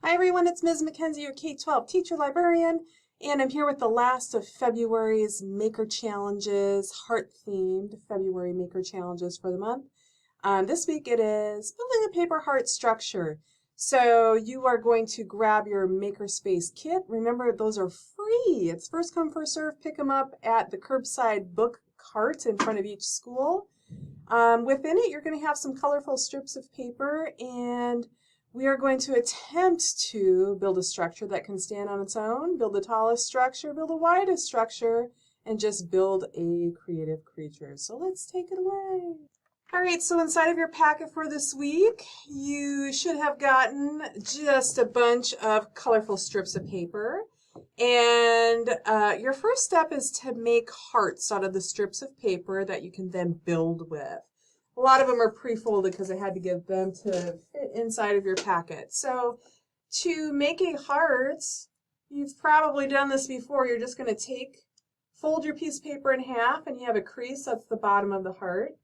Hi everyone, it's Ms. Mackenzie, your K-12 teacher librarian, and I'm here with the last of February's Maker Challenges, heart-themed February Maker Challenges for the month. This week it is building a paper heart structure. So you are going to grab your Makerspace kit. Remember, those are free. It's first come, first serve. Pick them up at the curbside book cart in front of each school. Within it, you're going to have some colorful strips of paper, and we are going to attempt to build a structure that can stand on its own, build the tallest structure, build the widest structure, and just build a creative creature. So let's take it away. All right, so inside of your packet for this week, you should have gotten just a bunch of colorful strips of paper. And your first step is to make hearts out of the strips of paper that you can then build with. A lot of them are pre-folded because I had to get them to fit inside of your packet. So to make a heart, you've probably done this before. You're just going to fold your piece of paper in half, and you have a crease. That's the bottom of the heart.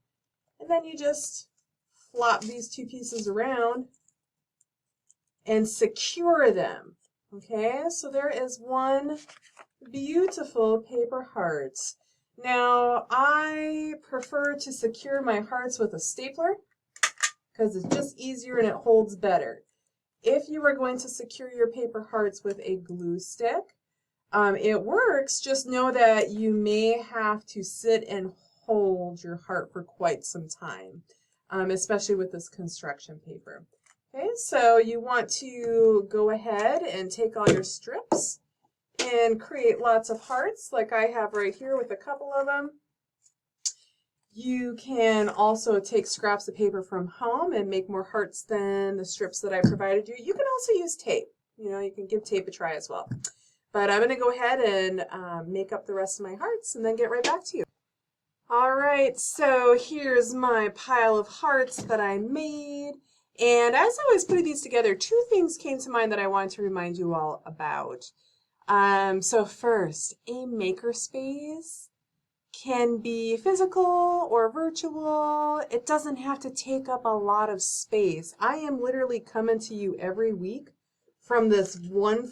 And then you just flop these two pieces around and secure them. Okay, so there is one beautiful paper heart. Now, I prefer to secure my hearts with a stapler because it's just easier and it holds better. If you are going to secure your paper hearts with a glue stick, it works. Just know that you may have to sit and hold your heart for quite some time, especially with this construction paper. Okay, so you want to go ahead and take all your strips and create lots of hearts like I have right here with a couple of them. You can also take scraps of paper from home and make more hearts than the strips that I provided you. You can also use tape. You can give tape a try as well. But I'm going to go ahead and make up the rest of my hearts and then get right back to you. All right, so here's my pile of hearts that I made. And as I was putting these together, two things came to mind that I wanted to remind you all about. So first, a makerspace can be physical or virtual. It doesn't have to take up a lot of space. I am literally coming to you every week from this 1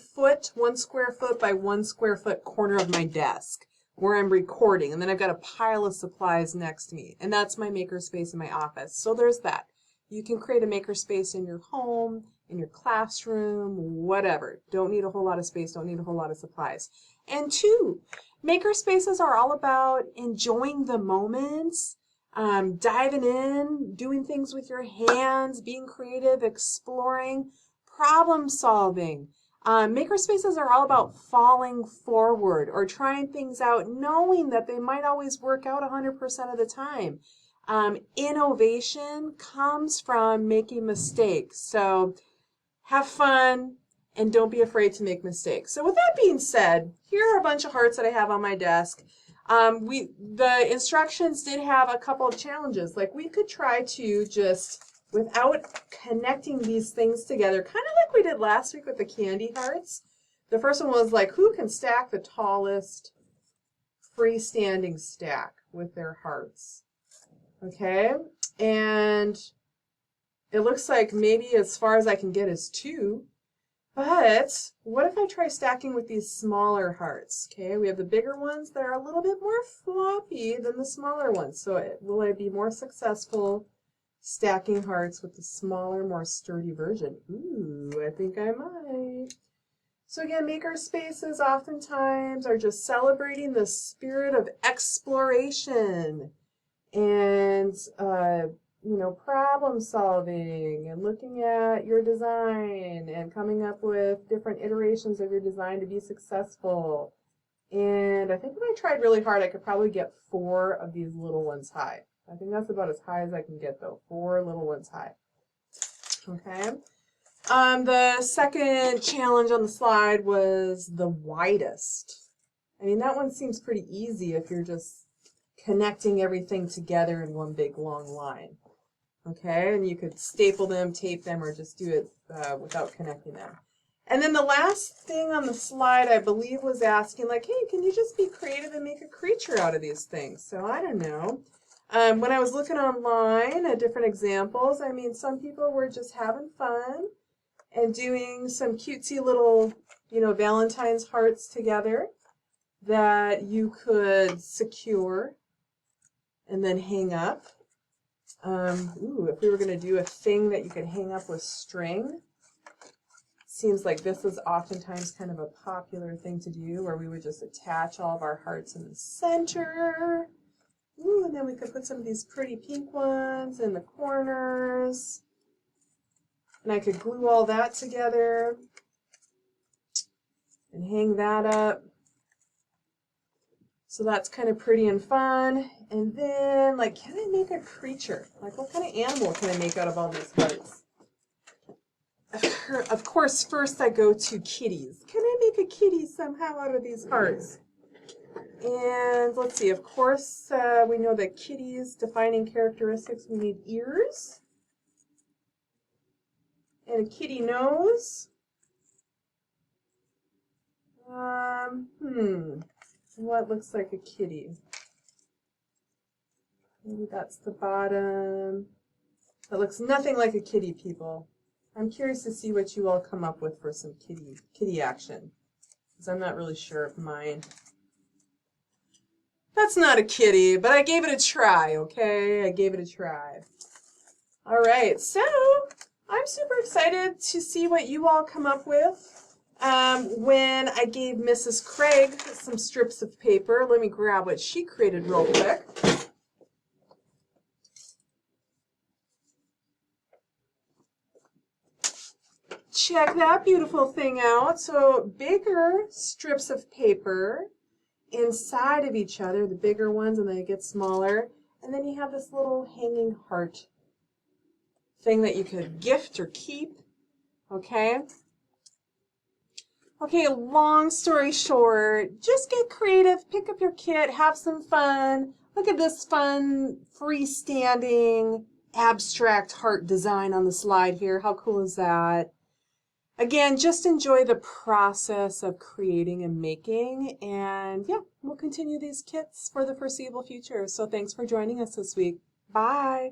square foot by 1 square foot corner of my desk where I'm recording. And then I've got a pile of supplies next to me. And that's my makerspace in my office. So there's that. You can create a makerspace in your home, in your classroom, whatever. Don't need a whole lot of space, don't need a whole lot of supplies. And two, makerspaces are all about enjoying the moments, diving in, doing things with your hands, being creative, exploring, problem solving. Makerspaces are all about falling forward or trying things out, knowing that they might always work out 100% of the time. Innovation comes from making mistakes. So have fun and don't be afraid to make mistakes. So with that being said, here are a bunch of hearts that I have on my desk. The instructions did have a couple of challenges. Like we could try to just, without connecting these things together, kind of like we did last week with the candy hearts. The first one was like, who can stack the tallest freestanding stack with their hearts? Okay, and it looks like maybe as far as I can get is 2. But what if I try stacking with these smaller hearts? Okay, we have the bigger ones that are a little bit more floppy than the smaller ones. So will I be more successful stacking hearts with the smaller, more sturdy version? Ooh, I think I might. So again, makerspaces oftentimes are just celebrating the spirit of exploration and problem solving and looking at your design and coming up with different iterations of your design to be successful. And I think if I tried really hard, I could probably get 4 of these little ones high. I think that's about as high as I can get though, 4 little ones high. Okay. The second challenge on the slide was the widest. I mean, that one seems pretty easy if you're just connecting everything together in one big long line. Okay, and you could staple them, tape them, or just do it without connecting them. And then the last thing on the slide, I believe, was asking, like, hey, can you just be creative and make a creature out of these things? So I don't know. When I was looking online at different examples, I mean, some people were just having fun and doing some cutesy little, Valentine's hearts together that you could secure and then hang up. If we were going to do a thing that you could hang up with string, seems like this is oftentimes kind of a popular thing to do, where we would just attach all of our hearts in the center. Ooh, and then we could put some of these pretty pink ones in the corners. And I could glue all that together and hang that up. So that's kind of pretty and fun. And then, like, can I make a creature? Like, what kind of animal can I make out of all these hearts? Of course, first I go to kitties. Can I make a kitty somehow out of these hearts? And let's see, of course, we know that kitties' defining characteristics, we need ears and a kitty nose. What looks like a kitty? Maybe that's the bottom. That looks nothing like a kitty, people. I'm curious to see what you all come up with for some kitty action, because I'm not really sure of mine. That's not a kitty, but I gave it a try, okay? I gave it a try. All right, so I'm super excited to see what you all come up with. When I gave Mrs. Craig some strips of paper, let me grab what she created real quick. Check that beautiful thing out. So bigger strips of paper inside of each other, the bigger ones, and then it gets smaller. And then you have this little hanging heart thing that you could gift or keep, okay? Okay, long story short, just get creative, pick up your kit, have some fun. Look at this fun, freestanding, abstract heart design on the slide here. How cool is that? Again, just enjoy the process of creating and making, and yeah, we'll continue these kits for the foreseeable future. So thanks for joining us this week. Bye.